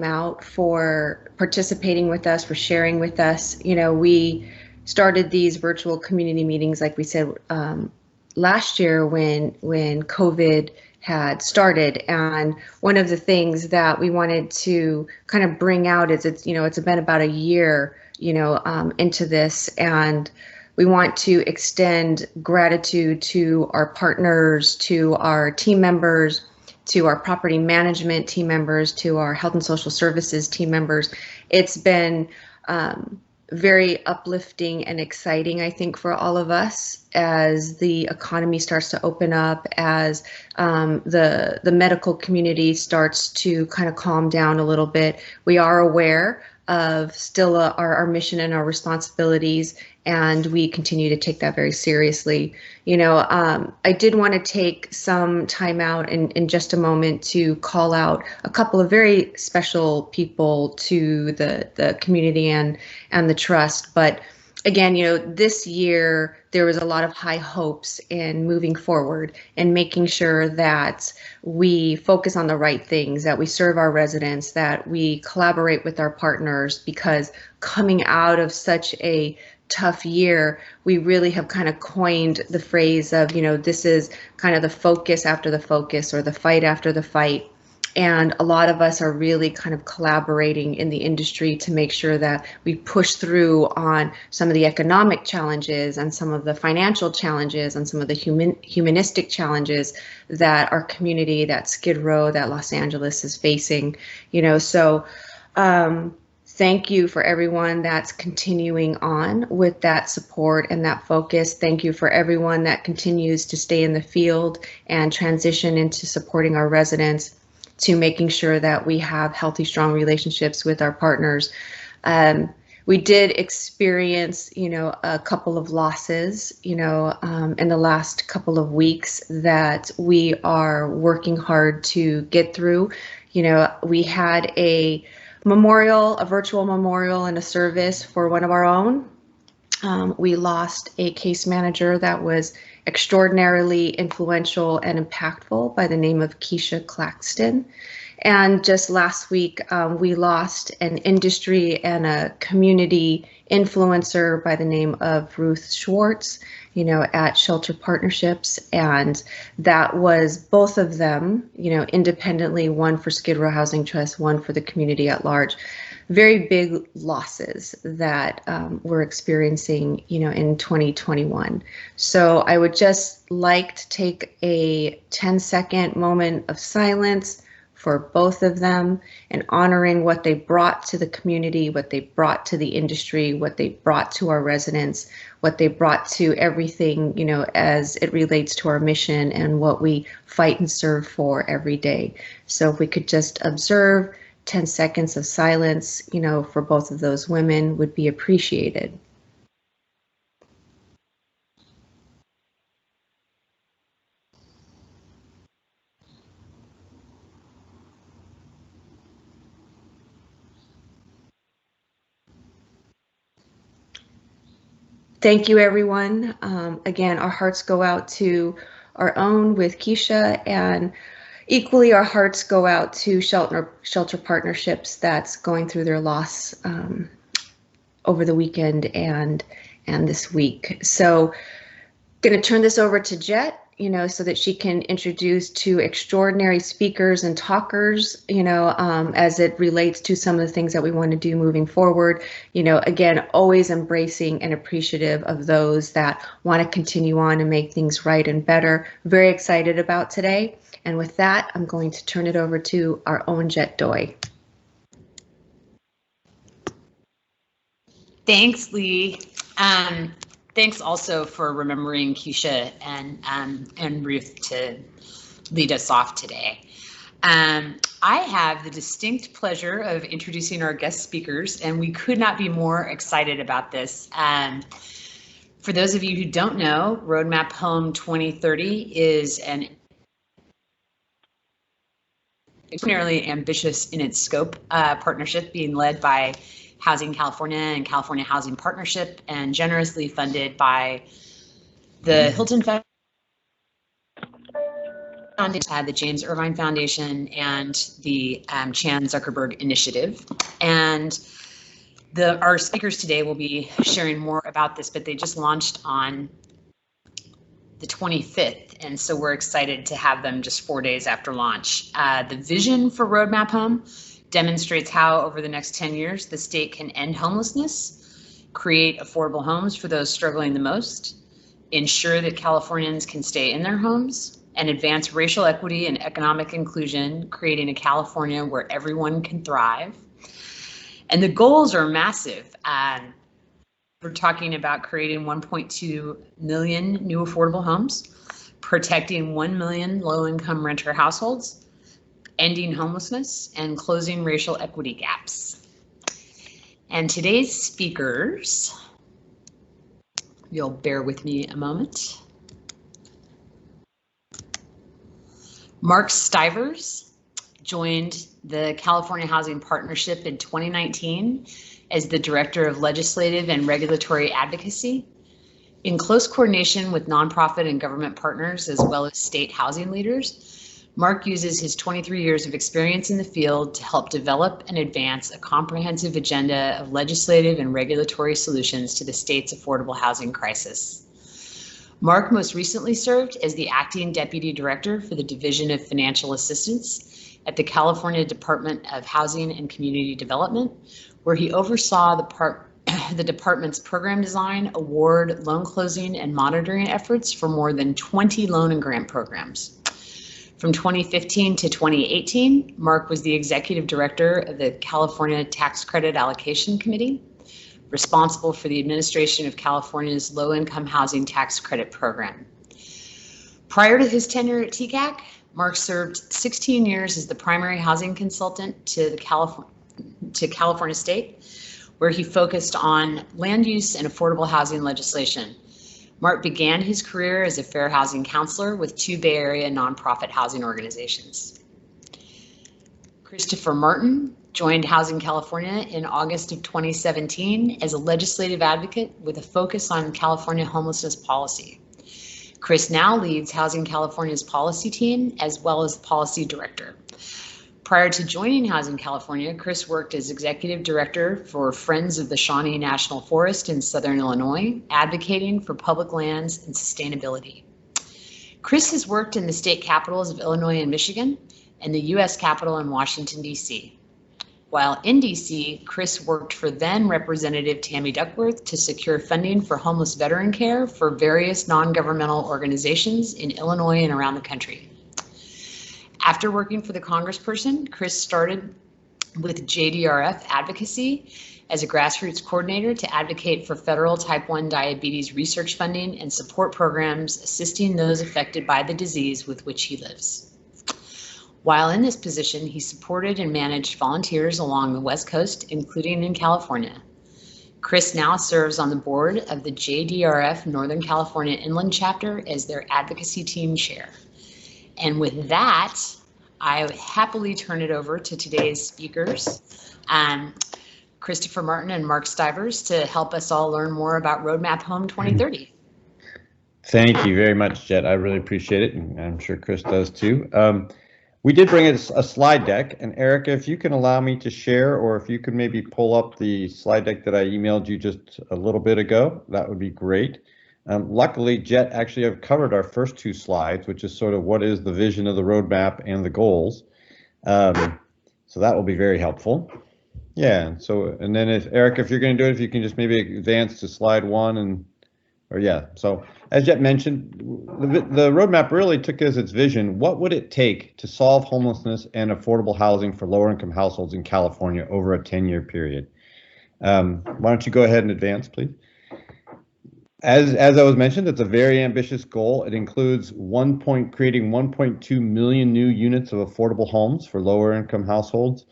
out, for participating with us, for sharing with us. You know, we started these virtual community meetings, like we said, last year when COVID had started, and one of the things that we wanted to kind of bring out is it's been about a year into this, and we want to extend gratitude to our partners, to our team members, to our property management team members, to our health and social services team members. It's been very uplifting and exciting, I think, for all of us as the economy starts to open up, as the medical community starts to kind of calm down a little bit. We are aware of still our mission and our responsibilities, and we continue to take that very seriously. I did want to take some time out in just a moment to call out a couple of very special people to the community and the trust. But again, this year there was a lot of high hopes in moving forward and making sure that we focus on the right things, that we serve our residents, that we collaborate with our partners, because coming out of such a tough year, we really have kind of coined the phrase of, this is kind of the focus after the focus, or the fight after the fight. And a lot of us are really kind of collaborating in the industry to make sure that we push through on some of the economic challenges and some of the financial challenges and some of the humanistic challenges that our community, that Skid Row, that Los Angeles is facing. Thank you for everyone that's continuing on with that support and that focus. Thank you for everyone that continues to stay in the field and transition into supporting our residents, to making sure that we have healthy, strong relationships with our partners. We did experience, a couple of losses, in the last couple of weeks that we are working hard to get through. We had a virtual memorial and a service for one of our own. We lost a case manager that was extraordinarily influential and impactful by the name of Keisha Claxton. And just last week, we lost an industry and a community influencer by the name of Ruth Schwartz, at Shelter Partnerships. And that was both of them, independently, one for Skid Row Housing Trust, one for the community at large. Very big losses that we're experiencing, in 2021. So I would just like to take a 10-second moment of silence for both of them, and honoring what they brought to the community, what they brought to the industry, what they brought to our residents, what they brought to everything, as it relates to our mission and what we fight and serve for every day. So if we could just observe 10 seconds of silence, for both of those women, would be appreciated. Thank you, everyone. Again, our hearts go out to our own with Keisha, and equally our hearts go out to Shelter Partnerships that's going through their loss over the weekend and this week. So going to turn this over to Jet, so that she can introduce two extraordinary speakers and talkers, as it relates to some of the things that we want to do moving forward. Again, always embracing and appreciative of those that want to continue on and make things right and better. Very excited about today. And with that, I'm going to turn it over to our own Jet Doi. Thanks, Lee. Thanks also for remembering Keisha and Ruth to lead us off today. I have the distinct pleasure of introducing our guest speakers, and we could not be more excited about this. For those of you who don't know, Roadmap Home 2030 is an extraordinarily ambitious in its scope partnership being led by Housing California and California Housing Partnership, and generously funded by the Hilton Foundation. the James Irvine Foundation and the Chan Zuckerberg Initiative. And our speakers today will be sharing more about this, but they just launched on the 25th, and so we're excited to have them just 4 days after launch. The vision for Roadmap Home demonstrates how over the next 10 years the state can end homelessness, create affordable homes for those struggling the most, ensure that Californians can stay in their homes, and advance racial equity and economic inclusion, creating a California where everyone can thrive. And the goals are massive. We're talking about creating 1.2 million new affordable homes, protecting 1 million low-income renter households, ending homelessness, and closing racial equity gaps. And today's speakers, you'll bear with me a moment. Mark Stivers joined the California Housing Partnership in 2019 as the Director of Legislative and Regulatory Advocacy. In close coordination with nonprofit and government partners, as well as state housing leaders, Mark uses his 23 years of experience in the field to help develop and advance a comprehensive agenda of legislative and regulatory solutions to the state's affordable housing crisis. Mark most recently served as the Acting Deputy Director for the Division of Financial Assistance at the California Department of Housing and Community Development, where he oversaw the department's program design, award, loan closing, and monitoring efforts for more than 20 loan and grant programs. From 2015 to 2018, Mark was the Executive Director of the California Tax Credit Allocation Committee, responsible for the administration of California's low-income housing tax credit program. Prior to his tenure at TCAC, Mark served 16 years as the primary housing consultant to California State, where he focused on land use and affordable housing legislation. Mark began his career as a fair housing counselor with 2 Bay Area nonprofit housing organizations. Christopher Martin joined Housing California in August of 2017 as a legislative advocate with a focus on California homelessness policy. Chris now leads Housing California's policy team as well as the policy director. Prior to joining Housing California, Chris worked as executive director for Friends of the Shawnee National Forest in Southern Illinois, advocating for public lands and sustainability. Chris has worked in the state capitals of Illinois and Michigan and the U.S. Capitol in Washington, D.C. While in D.C., Chris worked for then Representative Tammy Duckworth to secure funding for homeless veteran care for various non-governmental organizations in Illinois and around the country. After working for the congressperson, Chris started with JDRF Advocacy as a grassroots coordinator to advocate for federal type 1 diabetes research funding and support programs assisting those affected by the disease with which he lives. While in this position, he supported and managed volunteers along the West Coast, including in California. Chris now serves on the board of the JDRF Northern California Inland Chapter as their advocacy team chair. And with that, I happily turn it over to today's speakers, Christopher Martin and Mark Stivers, to help us all learn more about Roadmap Home 2030. Thank you very much, Jet. I really appreciate it, and I'm sure Chris does too. We did bring a slide deck, and Erica, if you can allow me to share, or if you could maybe pull up the slide deck that I emailed you just a little bit ago, that would be great. Luckily, Jet actually have covered our first 2 slides, which is sort of what is the vision of the roadmap and the goals. So that will be very helpful. Yeah, and then if Erica, if you're going to do it, if you can just maybe advance to slide 1 so as Jet mentioned, the roadmap really took as its vision, what would it take to solve homelessness and affordable housing for lower income households in California over a 10-year period? Why don't you go ahead and advance, please? As I was mentioned, it's a very ambitious goal. It includes creating 1.2 million new units of affordable homes for lower income households.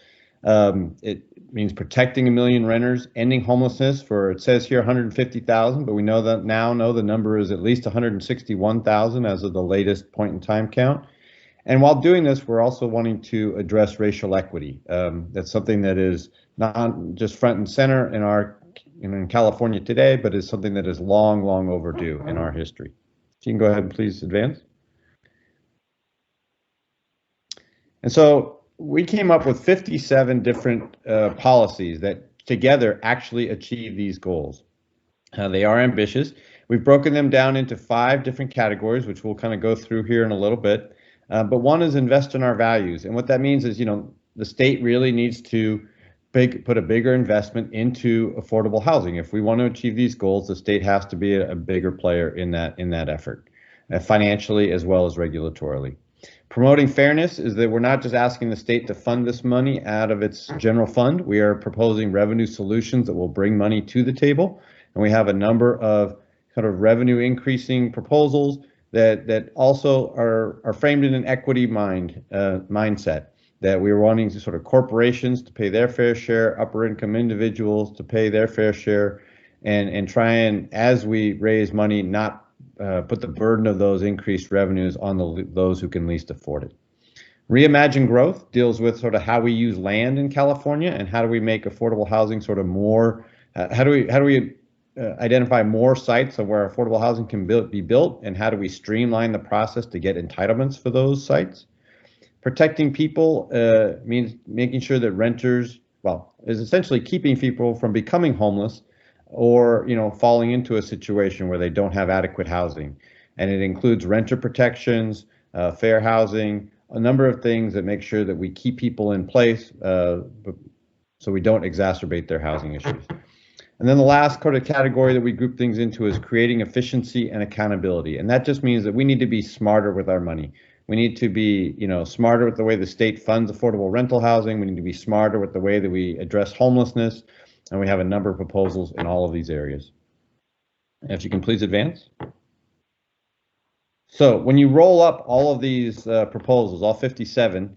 It means protecting 1 million renters, ending homelessness for, it says here 150,000, but we know that now the number is at least 161,000 as of the latest point in time count. And while doing this, we're also wanting to address racial equity. That's something that is not just front and center in California today, but is something that is long, long overdue in our history. If you can go ahead and please advance. And so we came up with 57 different policies that together actually achieve these goals. They are ambitious. We've broken them down into 5 different categories, which we'll kind of go through here in a little bit. But one is invest in our values. And what that means is, the state really needs to put a bigger investment into affordable housing. If we want to achieve these goals, the state has to be a bigger player in that effort, financially as well as regulatorily. Promoting fairness is that we're not just asking the state to fund this money out of its general fund. We are proposing revenue solutions that will bring money to the table. And we have a number of kind of revenue increasing proposals that also are framed in an equity mindset, that we're wanting to sort of corporations to pay their fair share, upper income individuals to pay their fair share, and try and, as we raise money, not put the burden of those increased revenues on those who can least afford it. Reimagine Growth deals with sort of how we use land in California and how do we make affordable housing sort of more, how do we identify more sites of where affordable housing can be built, and how do we streamline the process to get entitlements for those sites. Protecting people means making sure that renters, is essentially keeping people from becoming homeless or falling into a situation where they don't have adequate housing. And it includes renter protections, fair housing, a number of things that make sure that we keep people in place so we don't exacerbate their housing issues. And then the last kind of category that we group things into is creating efficiency and accountability. And that just means that we need to be smarter with our money. We need to be, smarter with the way the state funds affordable rental housing. We need to be smarter with the way that we address homelessness. And we have a number of proposals in all of these areas. If you can please advance. So when you roll up all of these proposals, all 57,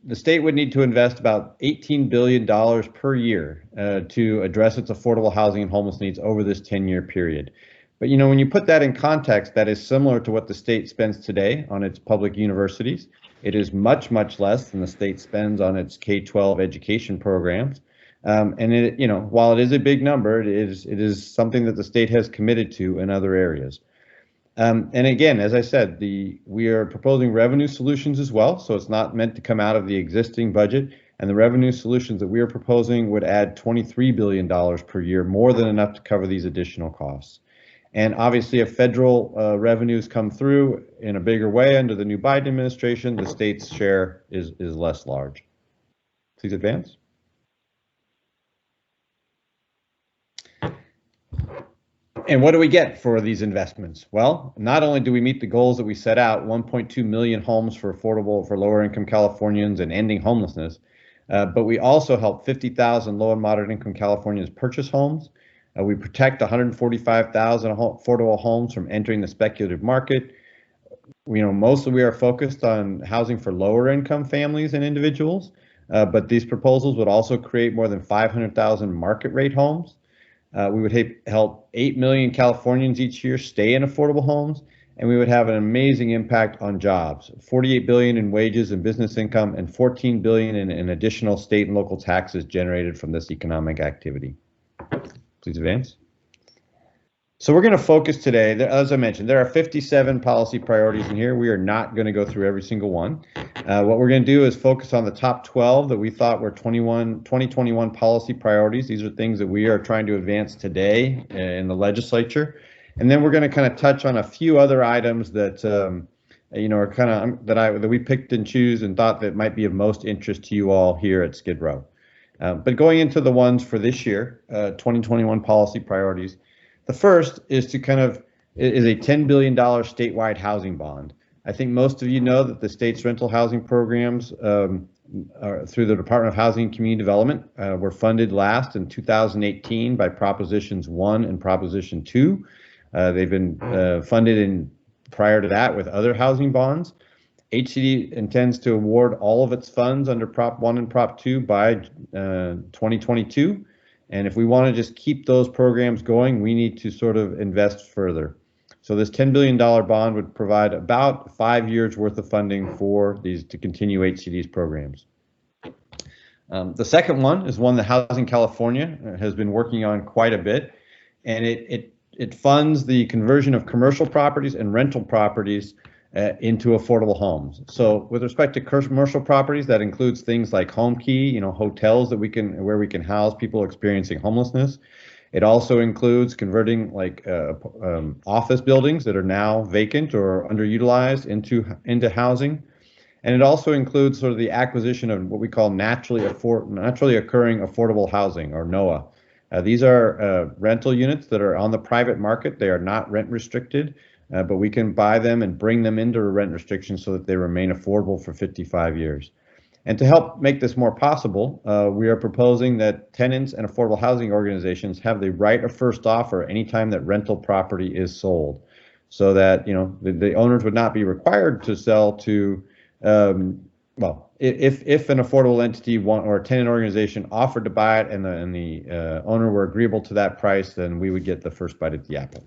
the state would need to invest about $18 billion per year to address its affordable housing and homeless needs over this 10-year period. But when you put that in context, that is similar to what the state spends today on its public universities. It is much, much less than the state spends on its K-12 education programs. And while it is a big number, it is something that the state has committed to in other areas. And again, as I said, we are proposing revenue solutions as well, so it's not meant to come out of the existing budget. And the revenue solutions that we are proposing would add $23 billion per year, more than enough to cover these additional costs. And obviously, if federal revenues come through in a bigger way under the new Biden administration, the state's share is less large. Please advance. And what do we get for these investments? Well, not only do we meet the goals that we set out, 1.2 million homes for lower income Californians and ending homelessness, but we also help 50,000 low and moderate income Californians purchase homes. We protect 145,000 affordable homes from entering the speculative market. Mostly we are focused on housing for lower income families and individuals, but these proposals would also create more than 500,000 market rate homes. We would help 8 million Californians each year stay in affordable homes, and we would have an amazing impact on jobs, $48 billion in wages and business income, and $14 billion in additional state and local taxes generated from this economic activity. Please advance. So we're going to focus today, as I mentioned, there are 57 policy priorities in here. We are not going to go through every single one. What we're going to do is focus on the top 12 that we thought were 2021 policy priorities. These are things that we are trying to advance today in the legislature. And then we're going to kind of touch on a few other items that are kind of that we picked and choose and thought that might be of most interest to you all here at Skid Row. But going into the ones for this year, 2021 policy priorities, the first is a $10 billion statewide housing bond. I think most of you know that the state's rental housing programs through the Department of Housing and Community Development were funded last in 2018 by Propositions 1 and Proposition 2. They've been funded prior to that with other housing bonds. HCD intends to award all of its funds under Prop 1 and Prop 2 by 2022. And if we want to just keep those programs going, we need to sort of invest further. So this $10 billion bond would provide about 5 years worth of funding for these to continue HCD's programs. The second one is one that Housing California has been working on quite a bit, and it funds the conversion of commercial properties and rental properties into affordable homes. So with respect to commercial properties, that includes things like home key, hotels where we can house people experiencing homelessness. It also includes converting office buildings that are now vacant or underutilized into housing. And it also includes sort of the acquisition of what we call naturally occurring affordable housing, or NOAA. These are rental units that are on the private market. They are not rent restricted, but we can buy them and bring them into a rent restriction so that they remain affordable for 55 years. And to help make this more possible, we are proposing that tenants and affordable housing organizations have the right of first offer anytime that rental property is sold, so that the owners would not be required to sell to, if an affordable entity or a tenant organization offered to buy it and the owner were agreeable to that price, then we would get the first bite at the apple.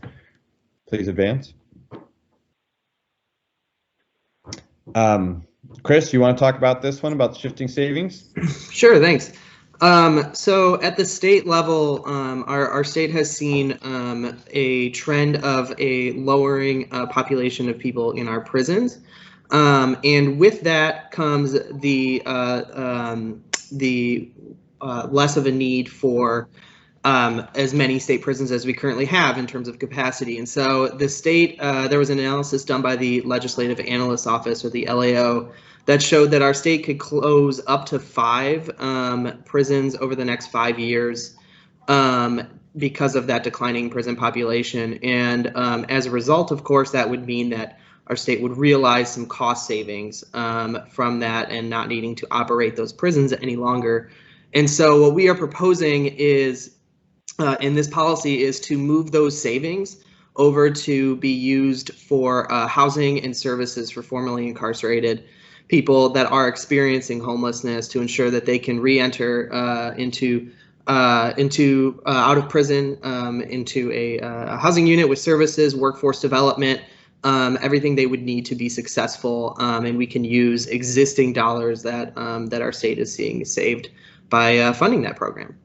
Please advance. Chris, you want to talk about this one, about shifting savings? Sure, thanks. So at the state level, our state has seen a trend of a lowering population of people in our prisons. And with that comes the less of a need for as many state prisons as we currently have in terms of capacity. And so the state, there was an analysis done by the Legislative Analyst Office, or the LAO, that showed that our state could close up to 5 prisons over the next 5 years because of that declining prison population. And as a result, of course, that would mean that our state would realize some cost savings from that and not needing to operate those prisons any longer. And so what we are proposing is, in this policy, is to move those savings over to be used for housing and services for formerly incarcerated people that are experiencing homelessness, to ensure that they can re-enter into out of prison, into a housing unit with services, workforce development, everything they would need to be successful, and we can use existing dollars that that our state is seeing saved by funding that program.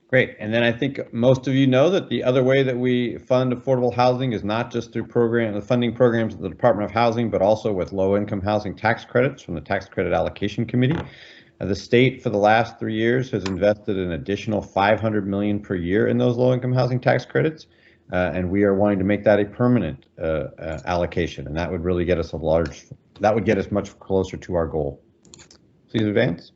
Great. And then I think most of you know that the other way that we fund affordable housing is not just through funding programs of the Department of Housing, but also with low-income housing tax credits from the Tax Credit Allocation Committee. The state, for the last 3 years, has invested an additional $500 million per year in those low-income housing tax credits, and we are wanting to make that a permanent allocation, and that would really get us that would get us much closer to our goal. Please advance.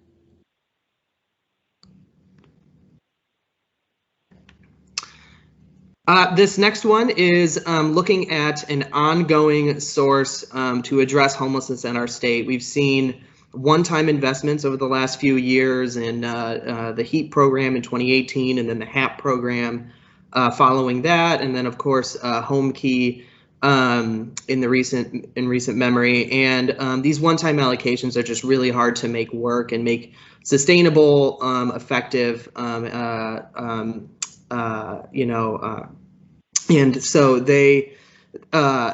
This next one is looking at an ongoing source to address homelessness in our state. We've seen one-time investments over the last few years in the HEAP program in 2018, and then the HAP program following that, and then of course Home Key in recent memory. And these one-time allocations are just really hard to make work and make sustainable, effective, and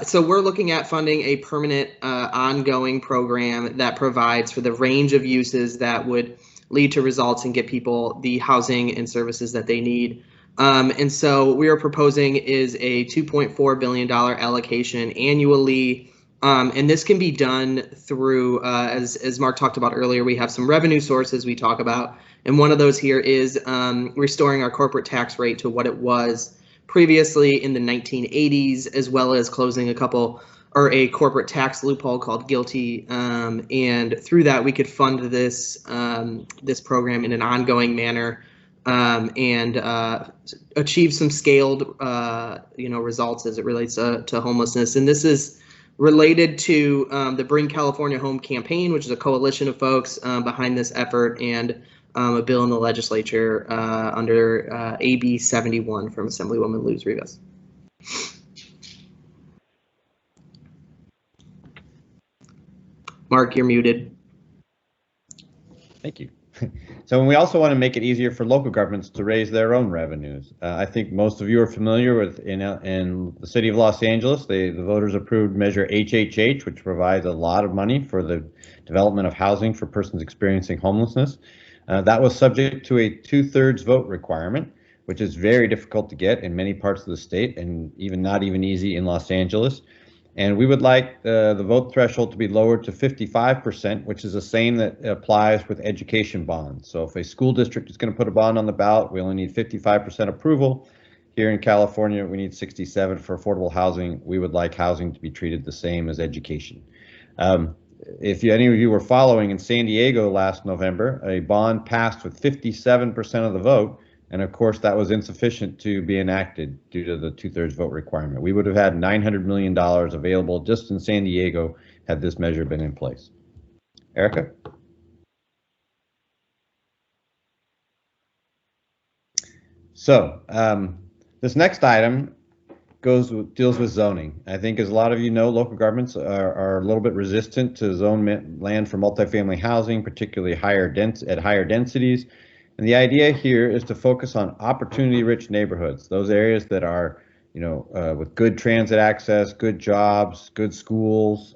so we're looking at funding a permanent, ongoing program that provides for the range of uses that would lead to results and get people the housing and services that they need. And so what we are proposing is a $2.4 billion allocation annually. And this can be done through, as Mark talked about earlier, we have some revenue sources we talk about. And one of those here is restoring our corporate tax rate to what it was previously in the 1980s, as well as closing a corporate tax loophole called GILTI. And through that, we could fund this this program in an ongoing manner and achieve some scaled results as it relates to homelessness. And this is related to the Bring California Home campaign, which is a coalition of folks behind this effort, and a bill in the legislature under AB 71 from Assemblywoman Luz Rivas. Mark, you're muted. Thank you. So we also want to make it easier for local governments to raise their own revenues. I think most of you are familiar with in the city of Los Angeles, the voters approved Measure HHH, which provides a lot of money for the development of housing for persons experiencing homelessness. That was subject to a 2/3 vote requirement. which is very difficult to get in many parts of the state and even not even easy in Los Angeles. And we would like the vote threshold to be lowered to 55%, which is the same that applies with education bonds. So if a school district is going to put a bond on the ballot, we only need 55% approval. Here in California, we need 67 for affordable housing. We would like housing to be treated the same as education. If any of you were following, in San Diego last November, a bond passed with 57% of the vote. And of course, that was insufficient to be enacted due to the 2/3 vote requirement. We would have had $900 million available just in San Diego had this measure been in place. Erica? So this next item deals with zoning. I think, as a lot of you know, local governments are a little bit resistant to zone land for multifamily housing, particularly at higher densities. And the idea here is to focus on opportunity-rich neighborhoods, those areas that are, with good transit access, good jobs, good schools.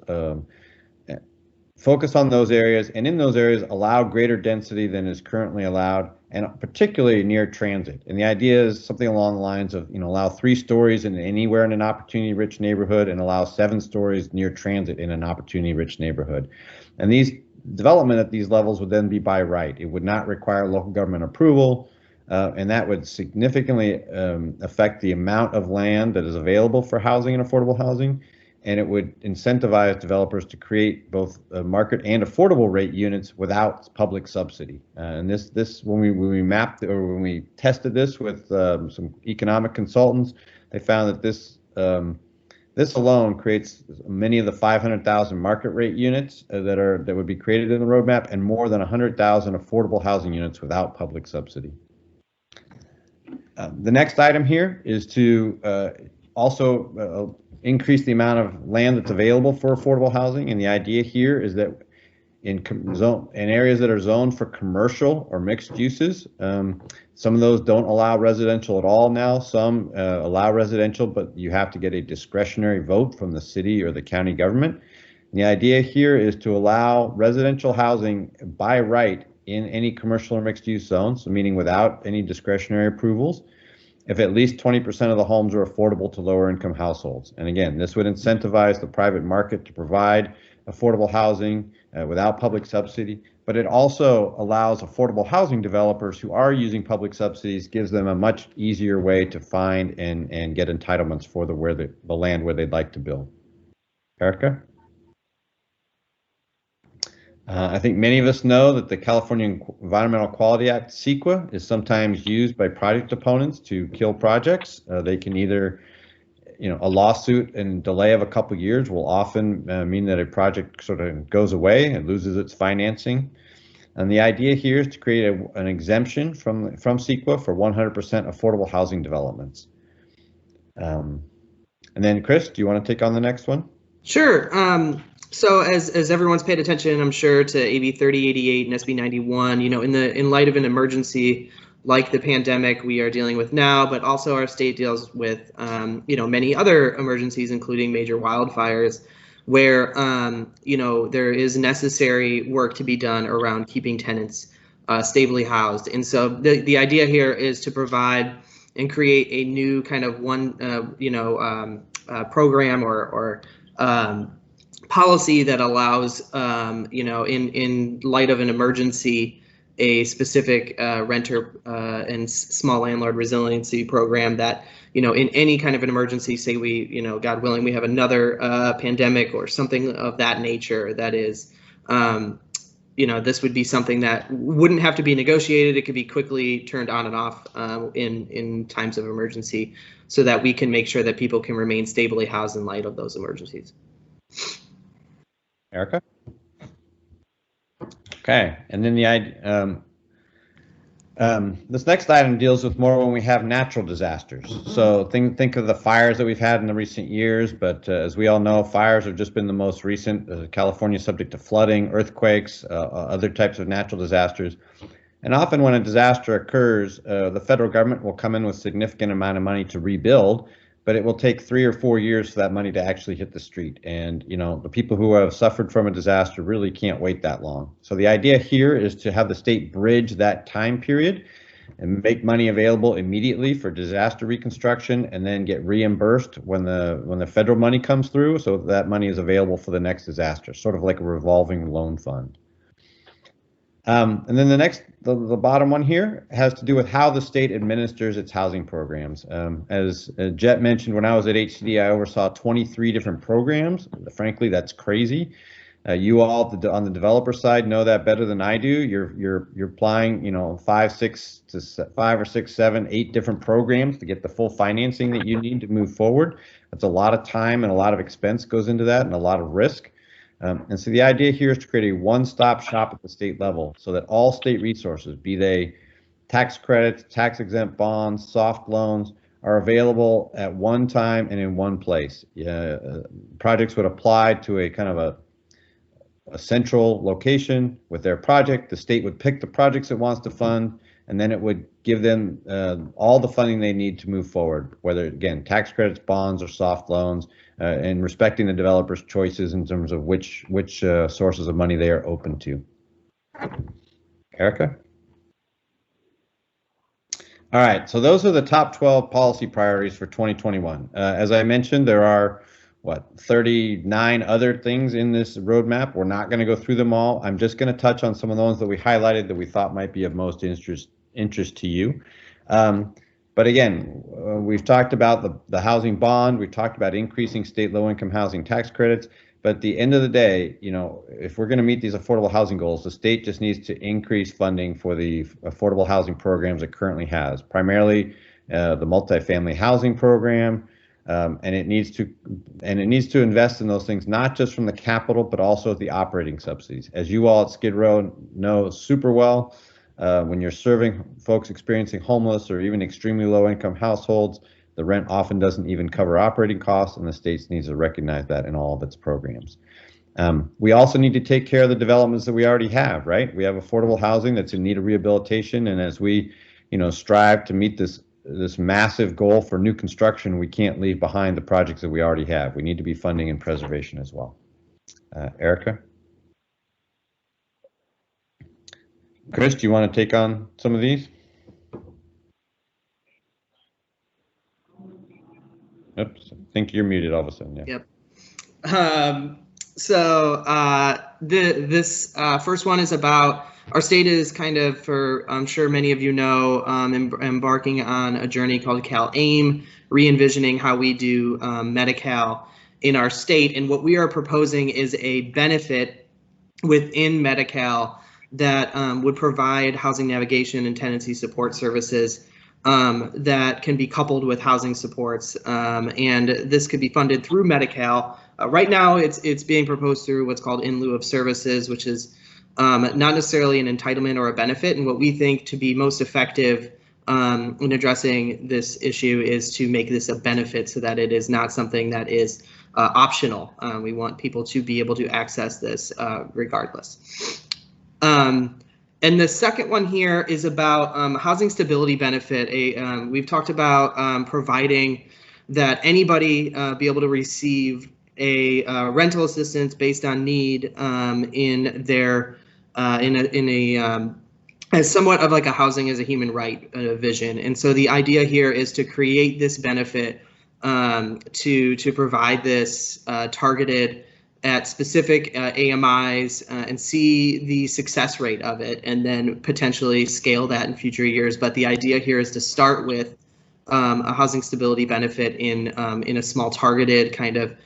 Focus on those areas, and in those areas allow greater density than is currently allowed, and particularly near transit. And the idea is something along the lines of, allow 3 stories anywhere in an opportunity-rich neighborhood and allow 7 stories near transit in an opportunity-rich neighborhood. And these development at these levels would then be by right. It would not require local government approval, and that would significantly affect the amount of land that is available for housing and affordable housing, and it would incentivize developers to create both market and affordable rate units without public subsidy. And this when we mapped or when we tested this with some economic consultants, they found that this alone creates many of the 500,000 market rate units that would be created in the roadmap, and more than 100,000 affordable housing units without public subsidy. The next item here is to also increase the amount of land that's available for affordable housing, and the idea here is that in areas that are zoned for commercial or mixed uses. Some of those don't allow residential at all now. Some allow residential, but you have to get a discretionary vote from the city or the county government. And the idea here is to allow residential housing by right in any commercial or mixed use zones, so meaning without any discretionary approvals, if at least 20% of the homes are affordable to lower income households. And again, this would incentivize the private market to provide affordable housing without public subsidy, but it also allows affordable housing developers who are using public subsidies, gives them a much easier way to find and get entitlements for the land where they'd like to build. Erica? I think many of us know that the California Environmental Quality Act, CEQA, is sometimes used by project opponents to kill projects. They can either, a lawsuit and delay of a couple years will often mean that a project sort of goes away and loses its financing. And the idea here is to create an exemption from CEQA for 100% affordable housing developments. And then, Chris, do you want to take on the next one? Sure. So as everyone's paid attention, I'm sure, to AB 3088 and SB 91, in light of an emergency like the pandemic we are dealing with now, but also our state deals with, many other emergencies, including major wildfires, where, there is necessary work to be done around keeping tenants stably housed. And so the idea here is to provide and create a new kind of program or policy that allows, in light of an emergency, a specific renter and small landlord resiliency program that, in any kind of an emergency, say we, God willing, we have another pandemic or something of that nature, that is, this would be something that wouldn't have to be negotiated. It could be quickly turned on and off in times of emergency, so that we can make sure that people can remain stably housed in light of those emergencies. Erica? Okay, and then the idea, this next item deals with more when we have natural disasters. So think of the fires that we've had in the recent years, but as we all know, fires have just been the most recent. California is subject to flooding, earthquakes, other types of natural disasters. And often when a disaster occurs, the federal government will come in with a significant amount of money to rebuild, but it will take 3 or 4 years for that money to actually hit the street. And, the people who have suffered from a disaster really can't wait that long. So the idea here is to have the state bridge that time period and make money available immediately for disaster reconstruction, and then get reimbursed when the federal money comes through, so that money is available for the next disaster, sort of like a revolving loan fund. And then the bottom one here has to do with how the state administers its housing programs. As Jet mentioned, when I was at HCD, I oversaw 23 different programs. Frankly, that's crazy. You all on the developer side know that better than I do. You're applying, 5 or 6, 7, 8 different programs to get the full financing that you need to move forward. That's a lot of time and a lot of expense goes into that, and a lot of risk. And so the idea here is to create a one-stop shop at the state level so that all state resources, be they tax credits, tax-exempt bonds, soft loans, are available at one time and in one place. Projects would apply to a kind of a central location with their project. The state would pick the projects it wants to fund, and then it would give them all the funding they need to move forward, whether, again, tax credits, bonds, or soft loans, and respecting the developer's choices in terms of which sources of money they are open to. Erica? All right, so those are the top 12 policy priorities for 2021. As I mentioned, there are 39 other things in this roadmap. We're not going to go through them all. I'm just going to touch on some of the ones that we highlighted that we thought might be of most interest to you. But again, we've talked about the housing bond. We've talked about increasing state low-income housing tax credits. But at the end of the day, if we're going to meet these affordable housing goals, the state just needs to increase funding for the affordable housing programs it currently has, primarily the multifamily housing program. And it needs to invest in those things, not just from the capital, but also the operating subsidies. As you all at Skid Row know super well, when you're serving folks experiencing homeless or even extremely low-income households, the rent often doesn't even cover operating costs, and the state needs to recognize that in all of its programs. We also need to take care of the developments that we already have, right? We have affordable housing that's in need of rehabilitation, and as we, strive to meet this massive goal for new construction, we can't leave behind the projects that we already have. We need to be funding and preservation as well. Erica? Chris, do you want to take on some of these? Oops, I think you're muted all of a sudden. Yeah. Yep. This first one is about our state is kind of, I'm sure many of you know, embarking on a journey called Cal-AIM, re-envisioning how we do Medi-Cal in our state. And what we are proposing is a benefit within Medi-Cal that would provide housing navigation and tenancy support services that can be coupled with housing supports. And this could be funded through Medi-Cal. Right now, it's being proposed through what's called in lieu of services, which is not necessarily an entitlement or a benefit. And what we think to be most effective in addressing this issue is to make this a benefit so that it is not something that is optional. We want people to be able to access this regardless. And the second one here is about housing stability benefit. We've talked about providing that anybody be able to receive a rental assistance based on need in their as somewhat of like a housing as a human right vision. And so the idea here is to create this benefit to provide this targeted at specific AMIs and see the success rate of it, and then potentially scale that in future years. But the idea here is to start with a housing stability benefit in a small targeted kind of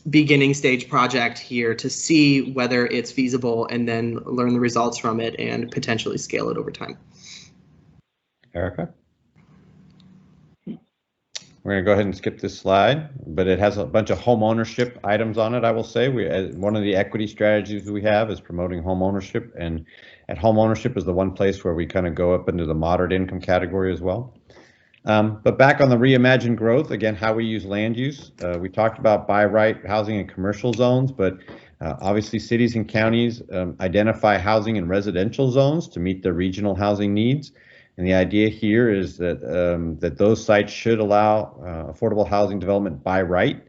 beginning stage project here to see whether it's feasible, and then learn the results from it and potentially scale it over time. Erica? We're going to go ahead and skip this slide, but it has a bunch of home ownership items on it, I will say. One of the equity strategies we have is promoting home ownership, and at home ownership is the one place where we kind of go up into the moderate income category as well. But back on the reimagined growth, again, how we use land use. We talked about by right housing in commercial zones, but obviously cities and counties identify housing in residential zones to meet their regional housing needs. And the idea here is that that those sites should allow affordable housing development by right.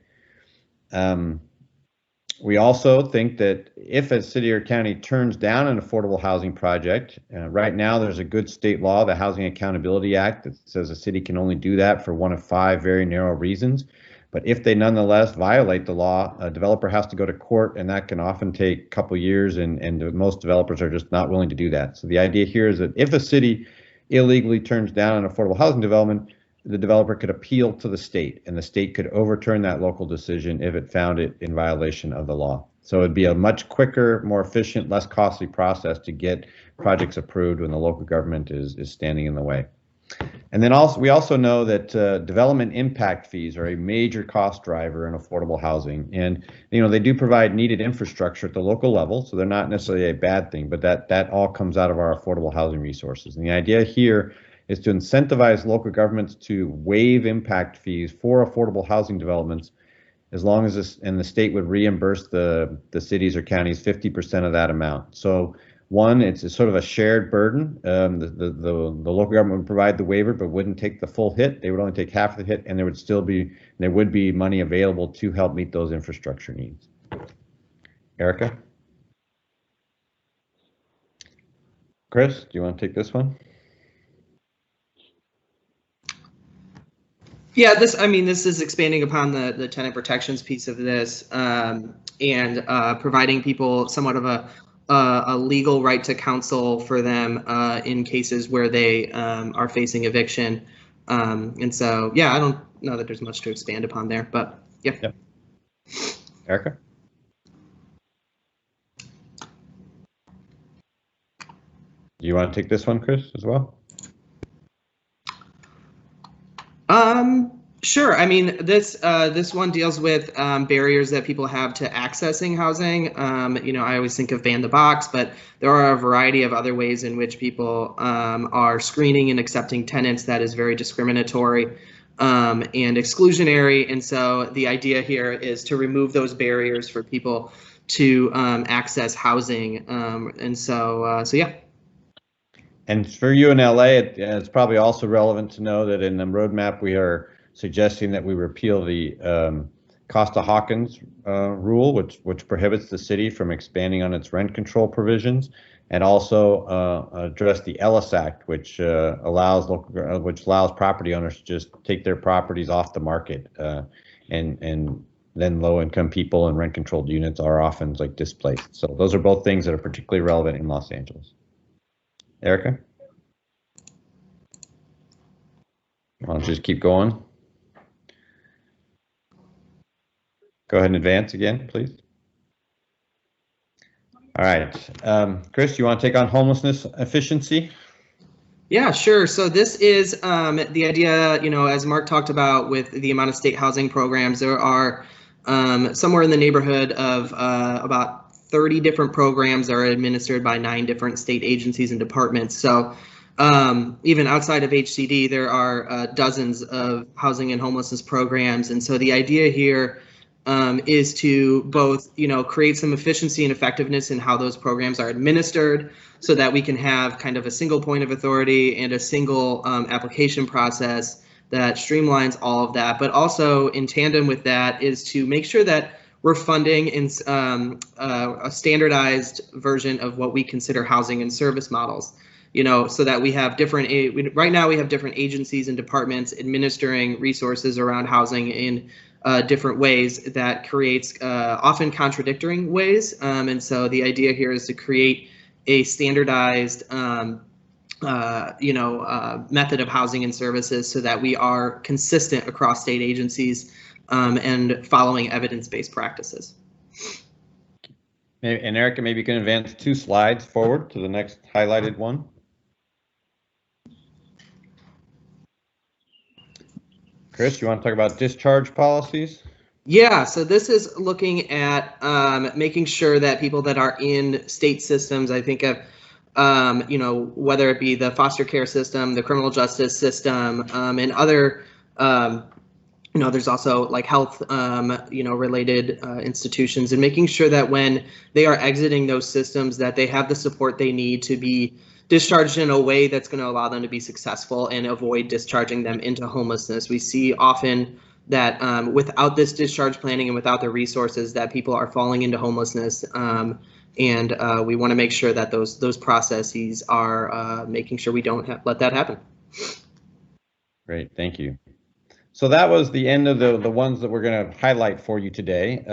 We also think that if a city or county turns down an affordable housing project, right now there's a good state law, the Housing Accountability Act, that says a city can only do that for one of 5 very narrow reasons. But if they nonetheless violate the law, a developer has to go to court, and that can often take a couple years, and most developers are just not willing to do that. So the idea here is that if a city illegally turns down an affordable housing development, the developer could appeal to the state, and the state could overturn that local decision if it found it in violation of the law. So it'd be a much quicker, more efficient, less costly process to get projects approved when the local government is standing in the way. And then we also know that development impact fees are a major cost driver in affordable housing, and they do provide needed infrastructure at the local level, so they're not necessarily a bad thing, but that all comes out of our affordable housing resources. And the idea here is to incentivize local governments to waive impact fees for affordable housing developments, as long as the state would reimburse the cities or counties 50% of that amount. So one, it's a sort of a shared burden. The local government would provide the waiver, but wouldn't take the full hit. They would only take half of the hit, and there would be money available to help meet those infrastructure needs. Erica? Chris, do you want to take this one? Yeah, this is expanding upon the tenant protections piece of this, and providing people somewhat of a legal right to counsel for them in cases where they are facing eviction. And so, yeah, I don't know that there's much to expand upon there, but yeah. Yep. Erica? Do you want to take this one, Chris, as well? Sure. This one deals with barriers that people have to accessing housing. I always think of ban the box, but there are a variety of other ways in which people are screening and accepting tenants that is very discriminatory and exclusionary. And so the idea here is to remove those barriers for people to access housing. So yeah. And for you in LA, it's probably also relevant to know that in the roadmap we are suggesting that we repeal the Costa-Hawkins rule, which prohibits the city from expanding on its rent control provisions, and also address the Ellis Act, which allows property owners to just take their properties off the market, and then low-income people in rent-controlled units are often displaced. So those are both things that are particularly relevant in Los Angeles. Erica? Why don't you just keep going? Go ahead and advance again, please. All right. Chris, you want to take on homelessness efficiency? Yeah, sure. So this is the idea, as Mark talked about with the amount of state housing programs, there are somewhere in the neighborhood of about 30 different programs that are administered by 9 different state agencies and departments. So even outside of HCD, there are dozens of housing and homelessness programs. And so the idea here is to both, create some efficiency and effectiveness in how those programs are administered, so that we can have kind of a single point of authority and a single application process that streamlines all of that. But also in tandem with that is to make sure that we're funding in a standardized version of what we consider housing and service models, so that we have right now we have different agencies and departments administering resources around housing in different ways that creates often contradictory ways. And so the idea here is to create a standardized method of housing and services, so that we are consistent across state agencies and following evidence-based practices. And Erica, maybe you can advance 2 slides forward to the next highlighted one. Chris, you want to talk about discharge policies? Yeah, so this is looking at making sure that people that are in state systems, I think of, whether it be the foster care system, the criminal justice system, and other, there's also health, related institutions, and making sure that when they are exiting those systems, that they have the support they need to be discharged in a way that's going to allow them to be successful and avoid discharging them into homelessness. We see often that without this discharge planning and without the resources, that people are falling into homelessness. And we want to make sure that those processes are making sure we don't let that happen. Great, thank you. So that was the end of the ones that we're going to highlight for you today.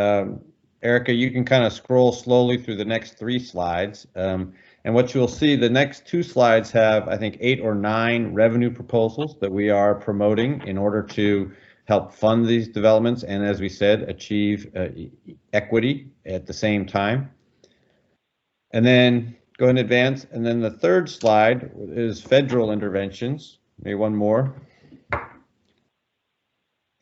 Erica, you can kind of scroll slowly through the next 3 slides. And what you'll see, the next 2 slides have, I think, 8 or 9 revenue proposals that we are promoting in order to help fund these developments and, as we said, achieve equity at the same time. And then go ahead and advance. And then the 3rd slide is federal interventions. Maybe one more.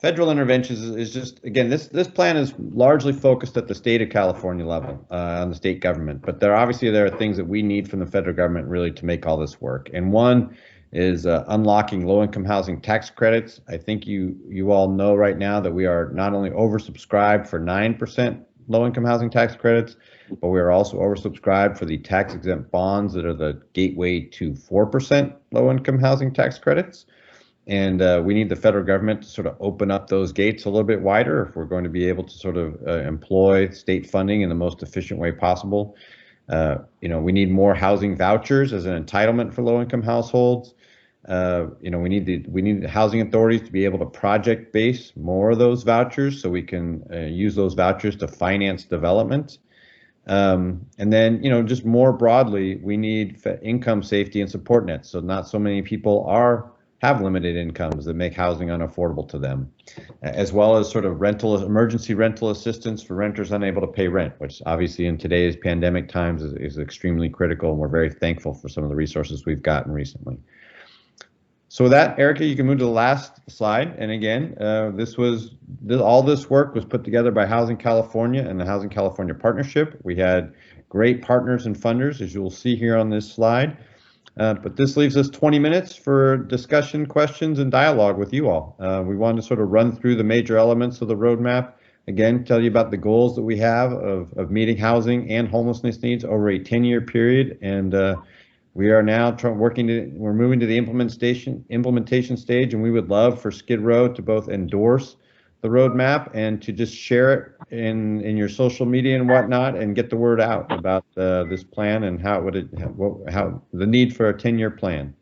Federal interventions is just, again, this plan is largely focused at the state of California level, on the state government. But there are things that we need from the federal government really to make all this work. And one is unlocking low-income housing tax credits. I think you all know right now that we are not only oversubscribed for 9% low-income housing tax credits, but we are also oversubscribed for the tax-exempt bonds that are the gateway to 4% low-income housing tax credits. And we need the federal government to sort of open up those gates a little bit wider if we're going to be able to sort of employ state funding in the most efficient way possible. We need more housing vouchers as an entitlement for low-income households. We need the housing authorities to be able to project base more of those vouchers so we can use those vouchers to finance development. And then, just more broadly, we need income safety and support nets. So not so many people have limited incomes that make housing unaffordable to them, as well as sort of emergency rental assistance for renters unable to pay rent, which obviously in today's pandemic times is extremely critical, and we're very thankful for some of the resources we've gotten recently. So with that, Erica, you can move to the last slide. And again, all this work was put together by Housing California and the Housing California Partnership. We had great partners and funders, as you'll see here on this slide. But this leaves us 20 minutes for discussion, questions, and dialogue with you all. We wanted to sort of run through the major elements of the roadmap. Again, tell you about the goals that we have of meeting housing and homelessness needs over a 10-year period. And we are now we're moving to the implementation stage, and we would love for Skid Row to both endorse the roadmap and to just share it in your social media and whatnot, and get the word out about this plan and how the need for a 10-year plan.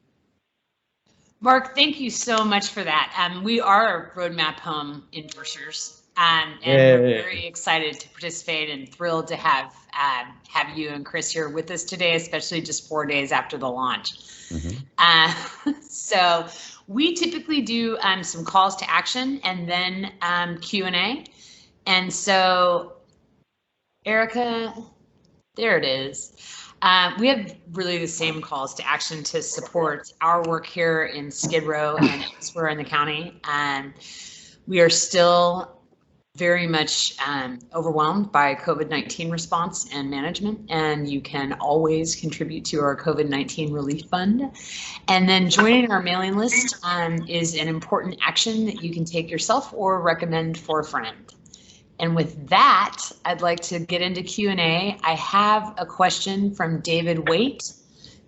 Mark, thank you so much for that. We are Roadmap Home endorsers, and we're very excited to participate and thrilled to have you and Chris here with us today, especially just 4 days after the launch. Mm-hmm. So we typically do some calls to action and then Q&A. And so, Erica, there it is. We have really the same calls to action to support our work here in Skid Row and elsewhere in the county. And we are still very much overwhelmed by COVID-19 response and management, and you can always contribute to our COVID-19 relief fund. And then joining our mailing list is an important action that you can take yourself or recommend for a friend. And with that, I'd like to get into Q&A. I have a question from David Waite,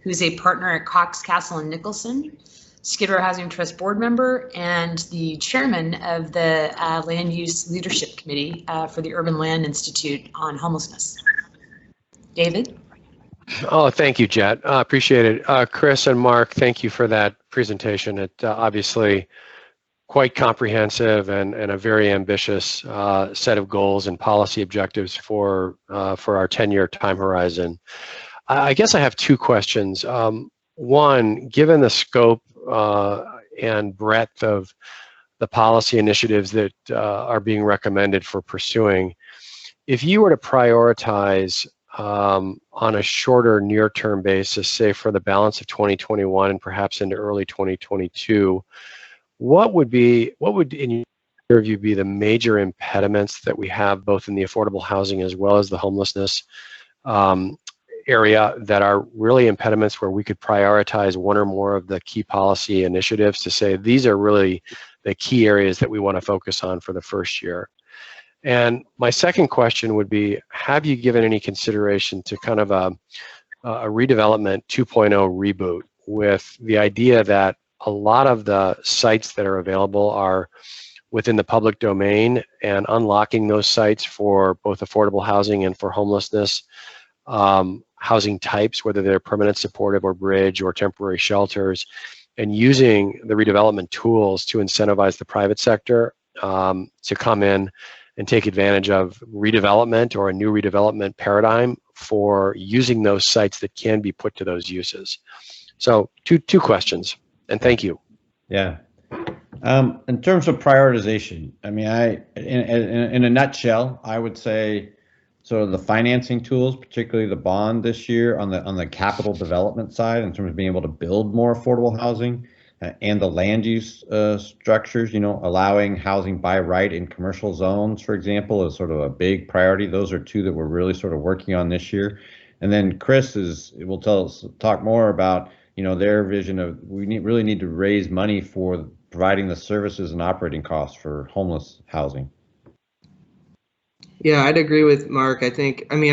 who's a partner at Cox, Castle and Nicholson, Skid Row Housing Trust board member, and the chairman of the Land Use Leadership Committee for the Urban Land Institute on Homelessness. David? Oh, thank you, Jet. Appreciate it. Chris and Mark, thank you for that presentation. It obviously quite comprehensive and a very ambitious set of goals and policy objectives for our 10-year time horizon. I guess I have 2 questions. One, given the scope and breadth of the policy initiatives that are being recommended for pursuing, if you were to prioritize on a shorter near-term basis, say for the balance of 2021 and perhaps into early 2022, what would in your view be the major impediments that we have both in the affordable housing as well as the homelessness area that are really impediments where we could prioritize one or more of the key policy initiatives to say these are really the key areas that we want to focus on for the first year? And my second question would be, have you given any consideration to kind of a redevelopment 2.0 reboot with the idea that a lot of the sites that are available are within the public domain and unlocking those sites for both affordable housing and for homelessness housing types, whether they're permanent supportive or bridge or temporary shelters, and using the redevelopment tools to incentivize the private sector to come in and take advantage of redevelopment or a new redevelopment paradigm for using those sites that can be put to those uses. So two questions, and thank you. Yeah. In terms of prioritization, I mean, in a nutshell, I would say sort of the financing tools, particularly the bond this year on the capital development side, in terms of being able to build more affordable housing, and the land use structures, allowing housing by right in commercial zones, for example, is sort of a big priority. Those are two that we're really sort of working on this year. And then Chris will talk more about, their vision of really need to raise money for providing the services and operating costs for homeless housing. Yeah, I'd agree with Mark. I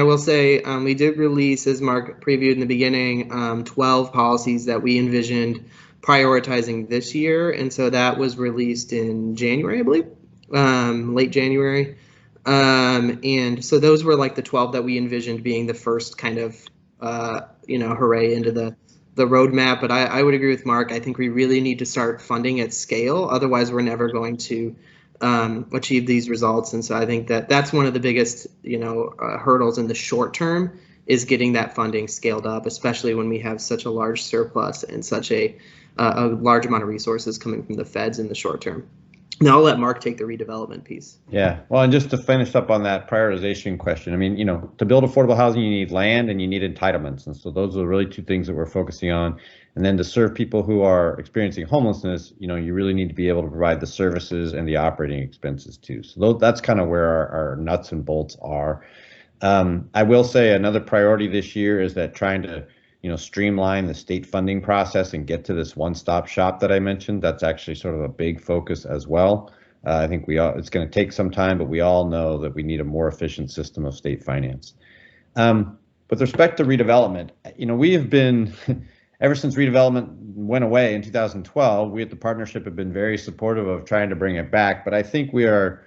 will say we did release, as Mark previewed in the beginning, 12 policies that we envisioned prioritizing this year. And so that was released in January, I believe, late January. And so those were like the 12 that we envisioned being the first kind of, hooray into the roadmap. But I would agree with Mark. I think we really need to start funding at scale. Otherwise, we're never going to achieve these results. And so I think that's one of the biggest, hurdles in the short term is getting that funding scaled up, especially when we have such a large surplus and such a large amount of resources coming from the feds in the short term. Now I'll let Mark take the redevelopment piece. Yeah, well, and just to finish up on that prioritization question, I mean, to build affordable housing, you need land and you need entitlements. And so those are really two things that we're focusing on. And then to serve people who are experiencing homelessness, you really need to be able to provide the services and the operating expenses too. So that's kind of where our nuts and bolts are. I will say another priority this year is that trying to, streamline the state funding process and get to this one-stop shop that I mentioned. That's actually sort of a big focus as well. I think it's going to take some time, but we all know that we need a more efficient system of state finance. With respect to redevelopment, we have been, ever since redevelopment went away in 2012, we at the partnership have been very supportive of trying to bring it back. But I think we're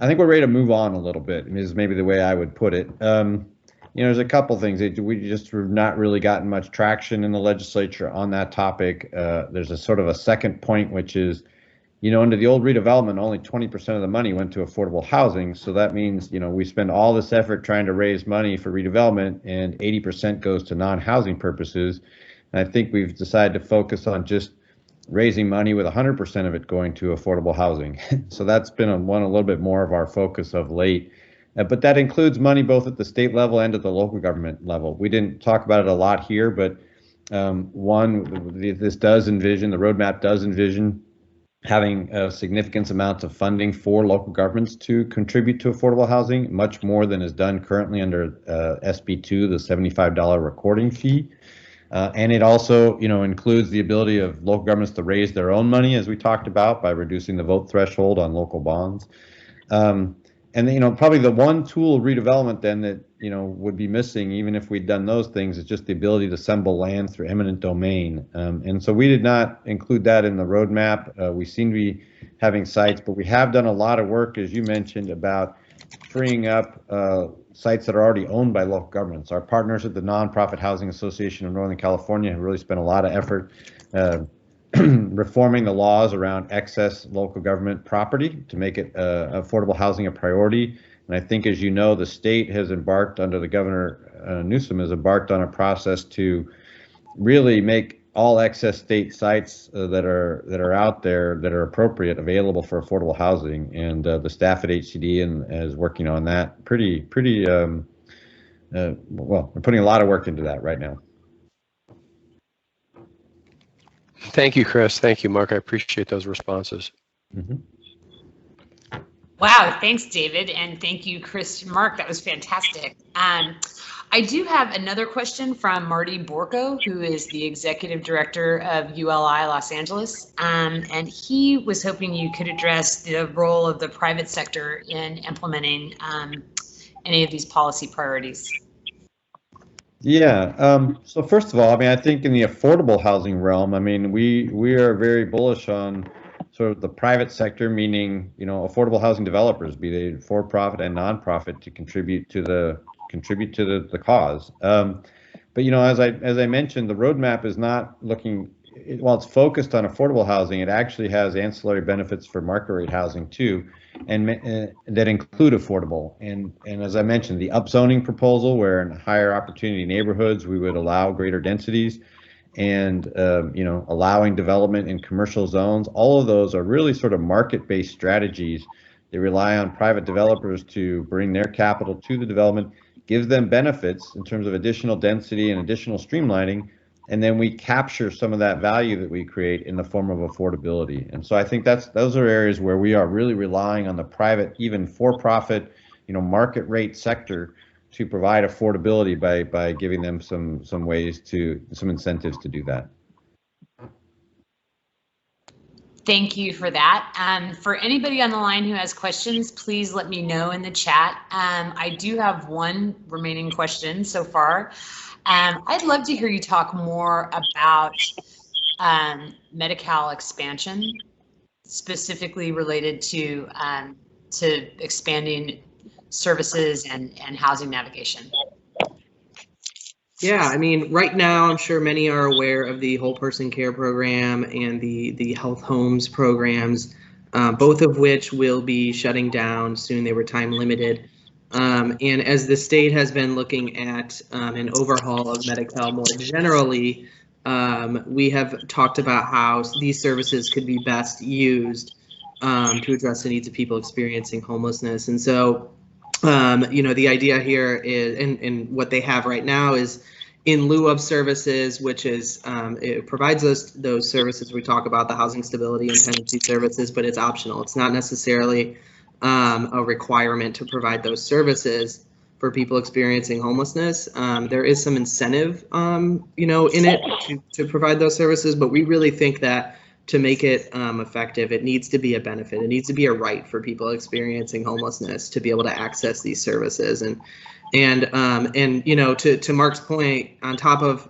ready to move on a little bit, is maybe the way I would put it. There's a couple things. We just have not really gotten much traction in the legislature on that topic. There's a sort of a second point, which is, under the old redevelopment, only 20% of the money went to affordable housing. So that means, we spend all this effort trying to raise money for redevelopment and 80% goes to non-housing purposes. And I think we've decided to focus on just raising money with 100% of it going to affordable housing. So that's been a little bit more of our focus of late. But that includes money both at the state level and at the local government level. We didn't talk about it a lot here, but this does envision, the roadmap does envision having significant amounts of funding for local governments to contribute to affordable housing, much more than is done currently under SB2, the $75 recording fee. And it also, includes the ability of local governments to raise their own money, as we talked about, by reducing the vote threshold on local bonds. And probably the one tool of redevelopment then that would be missing, even if we'd done those things, is just the ability to assemble land through eminent domain. And so we did not include that in the roadmap. We seem to be having sites, but we have done a lot of work, as you mentioned, about freeing up sites that are already owned by local governments. Our partners at the Nonprofit Housing Association of Northern California have really spent a lot of effort reforming the laws around excess local government property to make it affordable housing a priority. And I think, as you know, the state has embarked, under the Governor Newsom, has embarked on a process to really make all excess state sites that are out there that are appropriate available for affordable housing. And the staff at HCD is working on that well, we're putting a lot of work into that right now. Thank you, Chris. Thank you, Mark. I appreciate those responses. Mm-hmm. Wow, thanks, David, and thank you, Chris and Mark. That was fantastic. I do have another question from Marty Borko, who is the Executive Director of ULI Los Angeles, and he was hoping you could address the role of the private sector in implementing any of these policy priorities. Yeah. So first of all, I think in the affordable housing realm, we are very bullish on sort of the private sector, meaning, you know, affordable housing developers, be they for-profit and nonprofit, to contribute to the cause. But you know, as I mentioned, the roadmap is not looking, while it's focused on affordable housing, it actually has ancillary benefits for market rate housing too, and that include affordable. And as I mentioned, the upzoning proposal, where in higher opportunity neighborhoods we would allow greater densities, and you know, allowing development in commercial zones. All of those are really sort of market-based strategies. They rely on private developers to bring their capital to the development, give them benefits in terms of additional density and additional streamlining, and then we capture some of that value that we create in the form of affordability. And so I think those are areas where we are really relying on the private, even for-profit, you know, market rate sector to provide affordability by giving them some incentives to do that. Thank you for that. For anybody on the line who has questions, please let me know in the chat. I do have one remaining question so far. I'd love to hear you talk more about Medi-Cal expansion, specifically related to expanding services and housing navigation. Yeah, I mean, right now, I'm sure many are aware of the Whole Person Care Program and the Health Homes programs, both of which will be shutting down soon. They were time limited. And as the state has been looking at an overhaul of Medi-Cal more generally, we have talked about how these services could be best used to address the needs of people experiencing homelessness. And so, you know, the idea here is, and what they have right now is, in lieu of services, which is it provides us those services. We talk about the housing stability and tenancy services, but it's optional. It's not necessarily a requirement to provide those services for people experiencing homelessness. There is some incentive, you know, in it to provide those services, but we really think that to make it effective, it needs to be a benefit. It needs to be a right for people experiencing homelessness to be able to access these services. And you know, to Mark's point, on top of,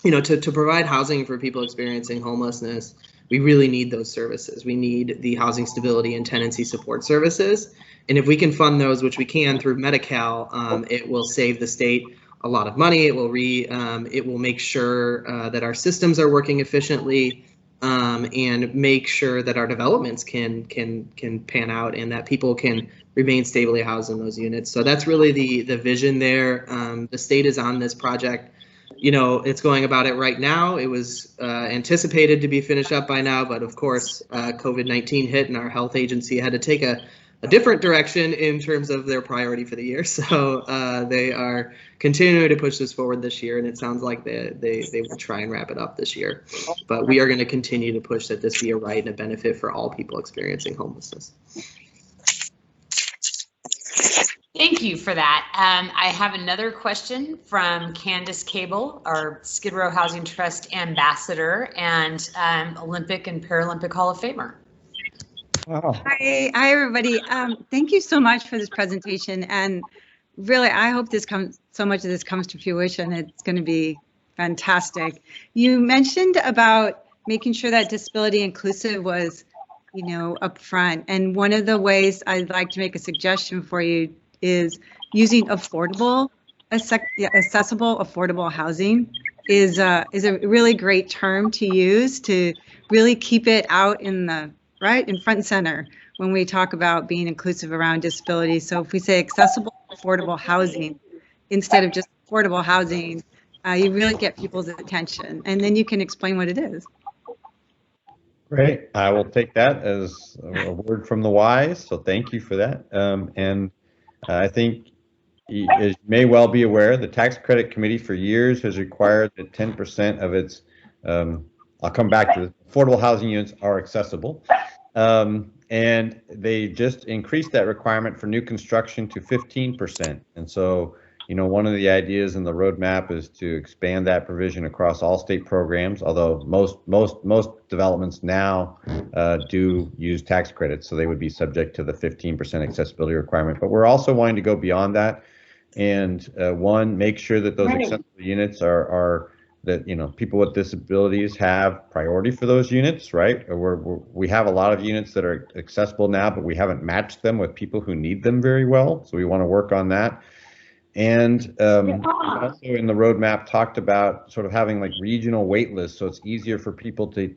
you know, to provide housing for people experiencing homelessness, we really need those services. We need the housing stability and tenancy support services. And if we can fund those, which we can through Medi-Cal, it will save the state a lot of money. It will make sure that our systems are working efficiently, and make sure that our developments can pan out and that people can remain stably housed in those units. So that's really the vision there. The state is on this project. You know, it's going about it right now. It was anticipated to be finished up by now, but of course, COVID-19 hit and our health agency had to take a different direction in terms of their priority for the year. So they are continuing to push this forward this year, and it sounds like they will try and wrap it up this year. But we are going to continue to push that this be a right and a benefit for all people experiencing homelessness. Thank you for that. I have another question from Candace Cable, our Skid Row Housing Trust ambassador and Olympic and Paralympic Hall of Famer. Wow. Hi, everybody. Thank you so much for this presentation. And really, I hope so much of this comes to fruition. It's going to be fantastic. You mentioned about making sure that disability inclusive was, you know, up front. And one of the ways I'd like to make a suggestion for you is using accessible, affordable housing is a really great term to use to really keep it out in the right in front and center when we talk about being inclusive around disability. So if we say accessible, affordable housing instead of just affordable housing, you really get people's attention, and then you can explain what it is. Great. I will take that as a word from the wise. So thank you for that. And I think, as you may well be aware, the Tax Credit Committee for years has required that 10% of its, I'll come back to this, affordable housing units are accessible. And they just increased that requirement for new construction to 15%. And so, you know, one of the ideas in the roadmap is to expand that provision across all state programs, although most developments now do use tax credits, so they would be subject to the 15% accessibility requirement. But we're also wanting to go beyond that and make sure that those accessible units are that, people with disabilities have priority for those units, right? We have a lot of units that are accessible now, but we haven't matched them with people who need them very well. So we want to work on that. And also in the roadmap talked about sort of having like regional wait lists, so it's easier for people to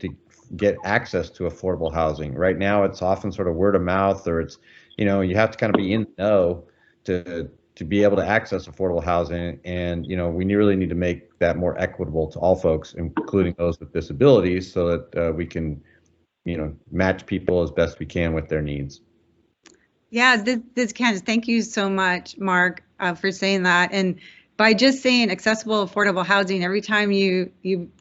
get access to affordable housing. Right now, it's often sort of word of mouth, or it's, you have to kind of be in the know to be able to access affordable housing. And, we really need to make that more equitable to all folks, including those with disabilities, so that we can, match people as best we can with their needs. Yeah, this Candace, thank you so much, Mark, for saying that. And by just saying accessible, affordable housing, every time you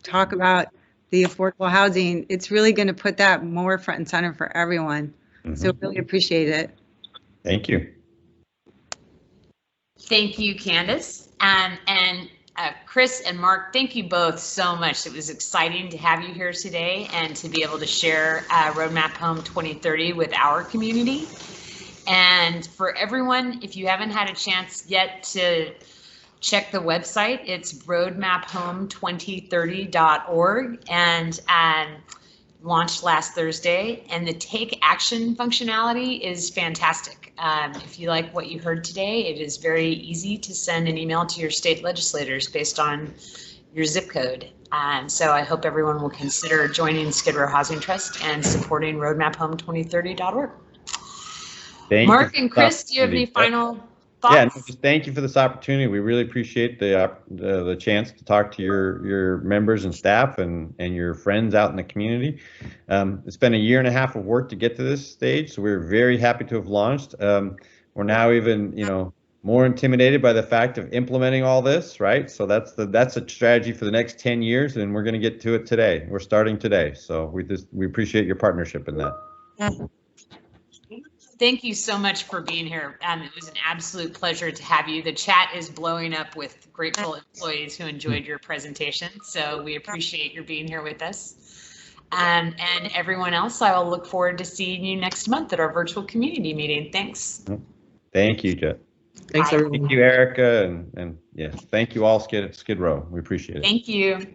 talk about the affordable housing, it's really going to put that more front and center for everyone. Mm-hmm. So really appreciate it. Thank you. Thank you, Candace. And Chris and Mark, thank you both so much. It was exciting to have you here today and to be able to share Roadmap Home 2030 with our community. And for everyone, if you haven't had a chance yet to check the website, it's roadmaphome2030.org and launched last Thursday. And the Take Action functionality is fantastic. If you like what you heard today, it is very easy to send an email to your state legislators based on your zip code. So I hope everyone will consider joining Skid Row Housing Trust and supporting roadmaphome2030.org. Mark and Chris, do you have any final thoughts? Yeah, just thank you for this opportunity. We really appreciate the chance to talk to your members and staff and your friends out in the community. It's been a year and a half of work to get to this stage, so we're very happy to have launched. We're now even more intimidated by the fact of implementing all this, right? So that's a strategy for the next 10 years, and we're going to get to it today. We're starting today, so we appreciate your partnership in that. Thank you so much for being here. It was an absolute pleasure to have you. The chat is blowing up with grateful employees who enjoyed your presentation. So we appreciate your being here with us. And everyone else, I will look forward to seeing you next month at our virtual community meeting. Thanks. Thank you, Jet. Thanks, everyone. Thank you, Erica. And yes, thank you all, Skid Row. We appreciate it. Thank you.